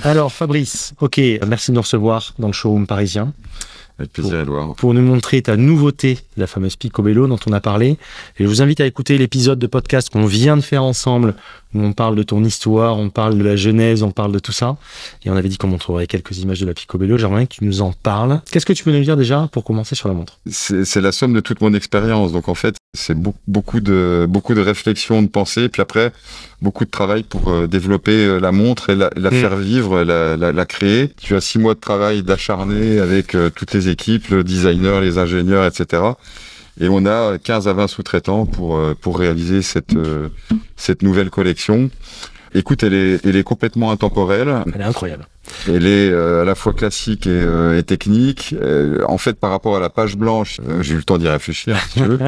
Alors Fabrice, ok, merci de nous recevoir dans le showroom parisien. Avec plaisir, Edouard. Pour nous montrer ta nouveauté, la fameuse Picobello dont on a parlé. Et je vous invite à écouter l'épisode de podcast qu'on vient de faire ensemble, où on parle de ton histoire, on parle de la genèse, on parle de tout ça. Et on avait dit qu'on montrerait quelques images de la Picobello. J'aimerais que tu nous en parles. Qu'est-ce que tu peux nous dire déjà pour commencer sur la montre? C'est la somme de toute mon expérience. Donc en fait, c'est beaucoup de réflexion, de pensée, puis après, beaucoup de travail pour développer la montre et la faire vivre, la créer. Tu as 6 mois de travail d'acharné avec toutes les équipes, le designer, les ingénieurs, etc. Et on a 15 à 20 sous-traitants pour réaliser cette nouvelle collection. Écoute, elle est complètement intemporelle. Elle est incroyable. Elle est à la fois classique et technique. En fait, par rapport à la page blanche, j'ai eu le temps d'y réfléchir, si tu veux.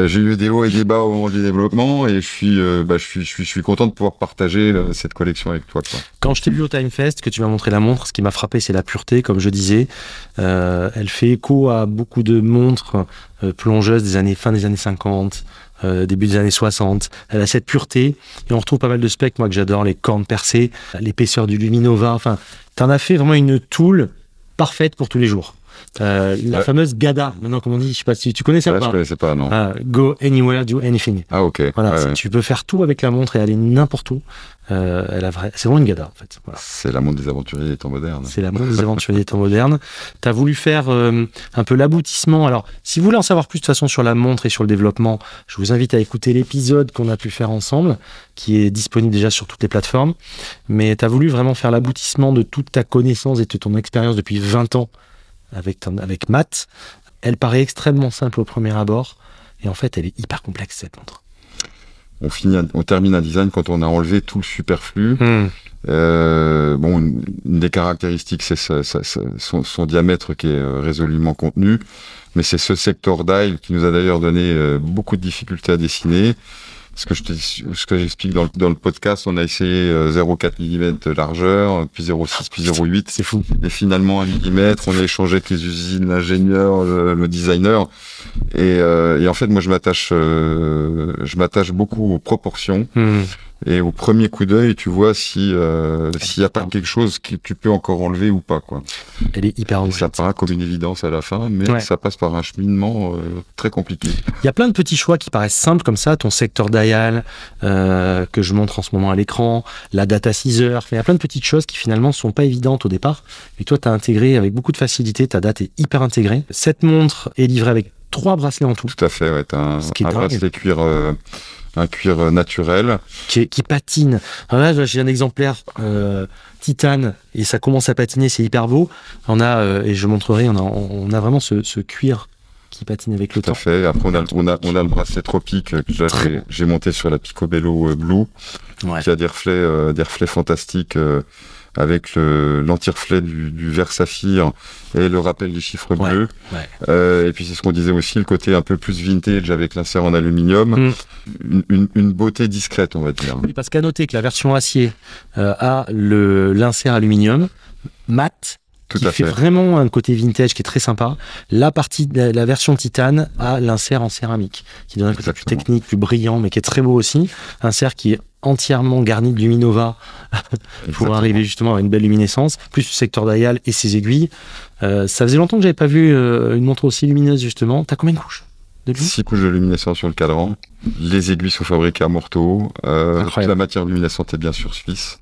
J'ai eu des hauts et des bas au moment du développement et je suis content de pouvoir partager cette collection avec toi, quoi. Quand je t'ai vu au Time Fest, que tu m'as montré la montre, ce qui m'a frappé, c'est la pureté, comme je disais. Elle fait écho à beaucoup de montres plongeuses fin des années 50. Début des années 60, elle a cette pureté et on retrouve pas mal de specs, moi que j'adore, les cornes percées, l'épaisseur du Luminova, enfin t'en as fait vraiment une tool parfaite pour tous les jours. La fameuse GADA, maintenant comme on dit, je sais pas si tu connais ça ou pas. Je connaissais pas, non. Go anywhere, do anything. Ah ok. Voilà, tu peux faire tout avec la montre et aller n'importe où. C'est vraiment une GADA en fait. Voilà. C'est la montre des aventuriers des temps modernes. C'est la montre des aventuriers des temps modernes. Tu as voulu faire un peu l'aboutissement. Alors, si vous voulez en savoir plus de toute façon sur la montre et sur le développement, je vous invite à écouter l'épisode qu'on a pu faire ensemble, qui est disponible déjà sur toutes les plateformes. Mais tu as voulu vraiment faire l'aboutissement de toute ta connaissance et de ton expérience depuis 20 ans avec Matt. Elle paraît extrêmement simple au premier abord. Et en fait, elle est hyper complexe, cette montre. On termine un design quand on a enlevé tout le superflu. Une des caractéristiques, c'est son diamètre qui est résolument contenu, mais c'est ce sector dial qui nous a d'ailleurs donné beaucoup de difficultés à dessiner. Ce que j'explique dans le podcast, on a essayé 0,4 mm de largeur, puis 0,6, puis 0,8. C'est fou. Et finalement 1 mm, on a échangé avec les usines, l'ingénieur, le designer. Et en fait, moi, je m'attache beaucoup aux proportions. Et au premier coup d'œil, tu vois s'il y a pas quelque chose que tu peux encore enlever ou pas, quoi. Elle est hyper enlevé. Ça paraît comme une évidence à la fin, mais ça passe par un cheminement très compliqué. Il y a plein de petits choix qui paraissent simples comme ça, ton secteur dial que je montre en ce moment à l'écran, la data scissor. Il y a plein de petites choses qui finalement sont pas évidentes au départ. Et toi, tu as intégré avec beaucoup de facilité, ta date est hyper intégrée. Cette montre est livrée avec 3 bracelets en tout. Tout à fait, ouais. T'as un bracelet cuir. Un cuir naturel. Qui patine. Alors là, j'ai un exemplaire titane et ça commence à patiner, c'est hyper beau. On a, et je montrerai, on a vraiment ce cuir qui patine avec le temps. Tout à fait. Après, on a le bracelet tropique que j'ai monté sur la Picobello Blue, qui a des reflets fantastiques avec l'anti-reflet du vert saphir et le rappel du chiffre bleu. Et puis c'est ce qu'on disait aussi, le côté un peu plus vintage avec l'insert en aluminium. Une beauté discrète, on va dire. Oui, parce qu'à noter que la version acier a l'insert aluminium mat, qui fait vraiment un côté vintage qui est très sympa. La version titane a l'insert en céramique, qui donne un côté plus technique, plus brillant, mais qui est très beau aussi. Insert qui est entièrement garni de Luminova pour arriver justement à une belle luminescence, plus le secteur dial et ses aiguilles. Ça faisait longtemps que j'avais pas vu une montre aussi lumineuse justement. T'as combien de couches de 6 couches de luminescence sur le cadran. Les aiguilles sont fabriquées à Morteau. La matière luminescente est bien sûr suisse.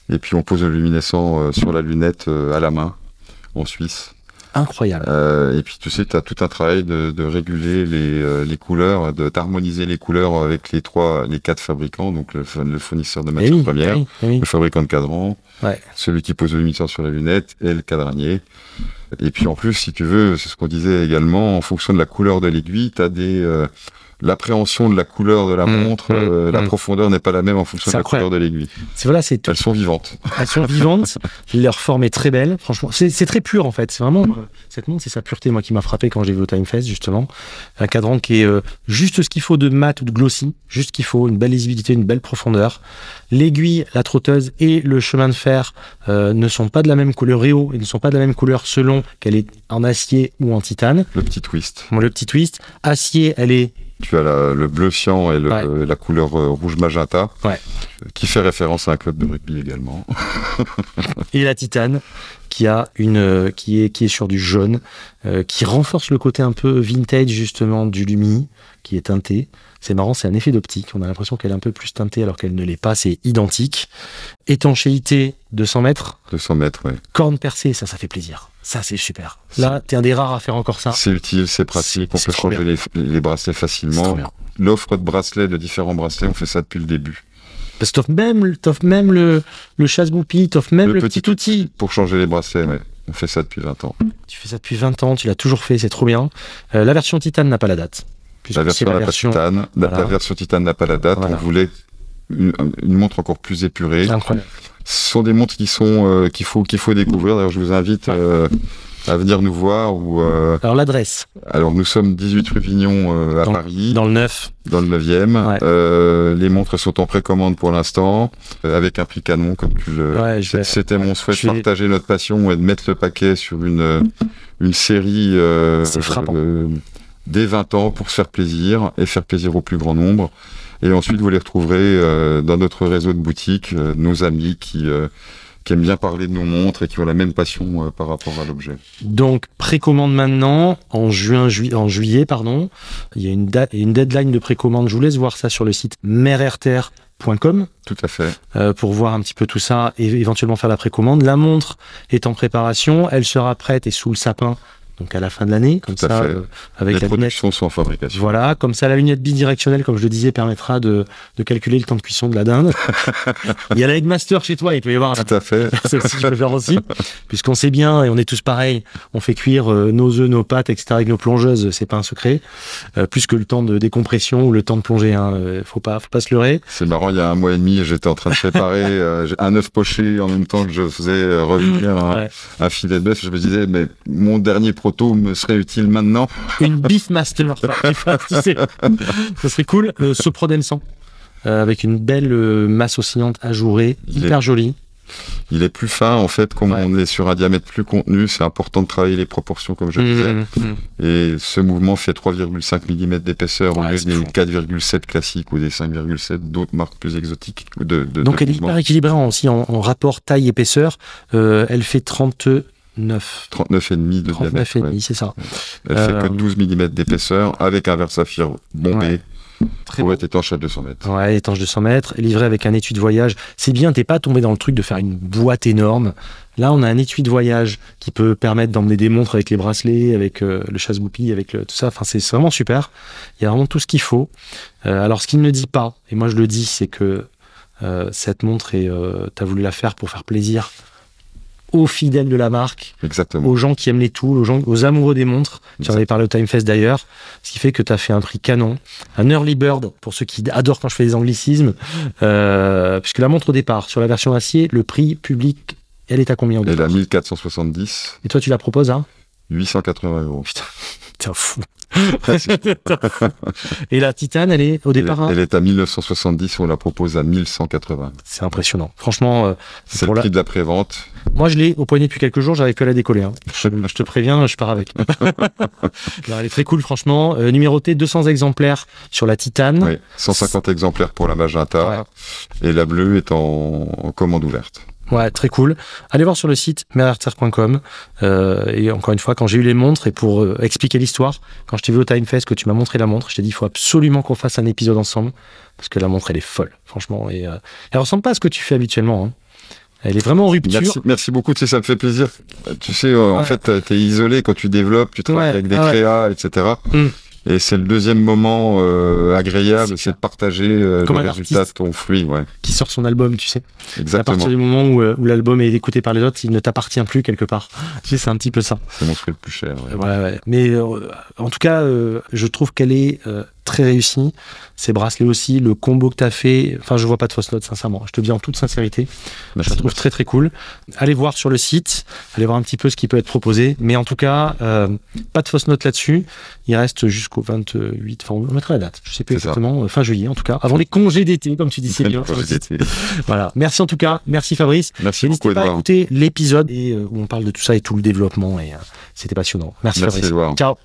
Et puis on pose le luminescent sur la lunette à la main en Suisse. Incroyable. Et puis tu sais, tu as tout un travail de réguler les couleurs, d'harmoniser les couleurs avec les 4 fabricants, donc le fournisseur de matières premières, le fabricant de cadran, celui qui pose le luminescent sur la lunette et le cadranier. Et puis en plus, si tu veux, c'est ce qu'on disait également, en fonction de la couleur de l'aiguille, tu as l'appréhension de la couleur de la montre, la profondeur n'est pas la même en fonction de la couleur de l'aiguille. Elles sont vivantes. Elles sont vivantes, leur forme est très belle, franchement. C'est très pur en fait, c'est vraiment, cette montre, c'est sa pureté, moi, qui m'a frappé quand j'ai vu au Time Fest, justement. Un cadran qui est juste ce qu'il faut de mat ou de glossy, juste ce qu'il faut, une belle lisibilité, une belle profondeur. L'aiguille, la trotteuse et le chemin de fer ne sont pas de la même couleur réo et ne sont pas de la même couleur selon qu'elle est en acier ou en titane. Le petit twist. Le petit twist. Acier, elle est tu as le bleu cyan et la couleur rouge magenta, qui fait référence à un club de rugby également. Et la titane, qui est sur du jaune, qui renforce le côté un peu vintage justement du Lumi, qui est teinté. C'est marrant, c'est un effet d'optique. On a l'impression qu'elle est un peu plus teintée alors qu'elle ne l'est pas. C'est identique. Étanchéité 200 mètres. 200 mètres, oui. Corne percée, ça fait plaisir. Ça, c'est super. Là, t'es un des rares à faire encore ça. C'est utile, c'est pratique. On peut changer les bracelets facilement. L'offre de différents bracelets, on fait ça depuis le début. Parce que t'offres même le chasse-goupille, t'offres même le petit outil. Pour changer les bracelets, ouais. On fait ça depuis 20 ans. Tu fais ça depuis 20 ans, tu l'as toujours fait, c'est trop bien. La version titane n'a pas la date. La version titane n'a pas la date. Voilà. On voulait une montre encore plus épurée. Incroyable. Ce sont des montres qu'il faut découvrir. D'ailleurs, je vous invite à venir nous voir. Alors, l'adresse. Alors, nous sommes 18 rue Vignon à Paris. Dans le 9. Dans le 9e. Ouais. Les montres sont en précommande pour l'instant, avec un prix canon, comme tu le... C'était mon souhait de partager notre passion et de mettre le paquet sur une série... C'est frappant. Dès 20 ans pour se faire plaisir et faire plaisir au plus grand nombre. Et ensuite, vous les retrouverez dans notre réseau de boutiques, nos amis qui aiment bien parler de nos montres et qui ont la même passion par rapport à l'objet. Donc, précommande maintenant, en juillet, il y a une deadline de précommande. Je vous laisse voir ça sur le site mererterre.com. Tout à fait. Pour voir un petit peu tout ça et éventuellement faire la précommande. La montre est en préparation, elle sera prête et sous le sapin. Donc à la fin de l'année, comme ça, avec les productions sont en fabrication. Voilà, comme ça la lunette bidirectionnelle, comme je le disais, permettra de calculer le temps de cuisson de la dinde. Il y a la Eggmaster chez toi, il peut y avoir. Tout à fait. C'est aussi je peux faire aussi, puisqu'on sait bien et on est tous pareils. On fait cuire nos œufs, nos pâtes, etc. avec nos plongeuses, c'est pas un secret. Plus que le temps de décompression ou le temps de plonger, hein. Faut pas se leurrer. C'est marrant, il y a 1 mois et demi, j'étais en train de préparer un œuf poché en même temps que je faisais revenir un filet de bœuf. Je me disais, mais mon dernier proto me serait utile maintenant. Une Beefmaster, tu sais. Ça serait cool. Sopro M100, avec une belle masse oscillante ajourée, hyper jolie. Il est plus fin, en fait, comme on est sur un diamètre plus contenu, c'est important de travailler les proportions, comme je disais. Et ce mouvement fait 3,5 mm d'épaisseur au lieu des 4,7 classiques ou des 5,7 d'autres marques plus exotiques. Donc elle est hyper équilibrée aussi en rapport taille-épaisseur. Elle fait 39,5 de diamètre. 39,5, c'est ça. Elle fait que 12 mm d'épaisseur avec un verre saphir bombé. Pour être étanche à 200 mètres. Ouais, étanche 200 mètres, livré avec un étui de voyage. C'est bien, t'es pas tombé dans le truc de faire une boîte énorme. Là, on a un étui de voyage qui peut permettre d'emmener des montres avec les bracelets, avec le chasse-goupille, avec tout ça. Enfin, c'est vraiment super. Il y a vraiment tout ce qu'il faut. Alors, ce qu'il ne dit pas, et moi je le dis, c'est que cette montre, t'as voulu la faire pour faire plaisir aux fidèles de la marque, exactement, aux gens qui aiment les tools, aux amoureux des montres. Tu en avais parlé au Time Fest d'ailleurs, ce qui fait que tu as fait un prix canon, un early bird pour ceux qui adorent quand je fais des anglicismes, puisque la montre au départ, sur la version acier, le prix public, elle est à combien au départ ? Elle est à 1470. Et toi, tu la proposes à 880 €. Putain, t'es un fou. Et la titane, elle est au départ elle est à 1970, on la propose à 1180. C'est impressionnant. Franchement, c'est le prix de la prévente. Moi, je l'ai au poignet depuis quelques jours, j'arrive plus à la décoller. Hein. Je te préviens, je pars avec. Alors, elle est très cool, franchement. Numéroté 200 exemplaires sur la titane. Oui, 150 exemplaires pour la magenta. Ouais. Et la bleue est en commande ouverte. Ouais, très cool. Allez voir sur le site mererterre.com. Et encore une fois, quand j'ai eu les montres, et pour expliquer l'histoire, quand je t'ai vu au Time Fest, que tu m'as montré la montre, je t'ai dit, il faut absolument qu'on fasse un épisode ensemble, parce que la montre, elle est folle, franchement. Et elle ressemble pas à ce que tu fais habituellement. Hein. Elle est vraiment en rupture. Merci beaucoup, tu sais, ça me fait plaisir. Tu sais, en fait, t'es isolé quand tu développes, tu travailles avec des créas, etc. Et c'est le deuxième moment agréable, c'est de partager le résultat de ton fruit. Ouais. Qui sort son album, tu sais. Exactement. À partir du moment où l'album est écouté par les autres, il ne t'appartient plus quelque part. Tu sais, c'est un petit peu ça. C'est mon fruit le plus cher. Ouais. Ouais. Mais en tout cas, je trouve qu'elle est très réussie. Ces bracelets aussi, le combo que tu as fait, enfin, je vois pas de fausse note, sincèrement. Je te dis en toute sincérité. Je la trouve très très cool. Allez voir sur le site, allez voir un petit peu ce qui peut être proposé. Mais en tout cas, pas de fausse note là-dessus. Il reste jusqu'au 28, enfin, on mettra la date. Je sais plus exactement, fin juillet en tout cas. Avant les congés d'été, comme tu dis, c'est bien. Voilà. Merci en tout cas. Merci Fabrice. Merci beaucoup, N'hésitez pas à écouter l'épisode où on parle de tout ça et tout le développement. Et c'était passionnant. Merci Fabrice. Edouard. Ciao.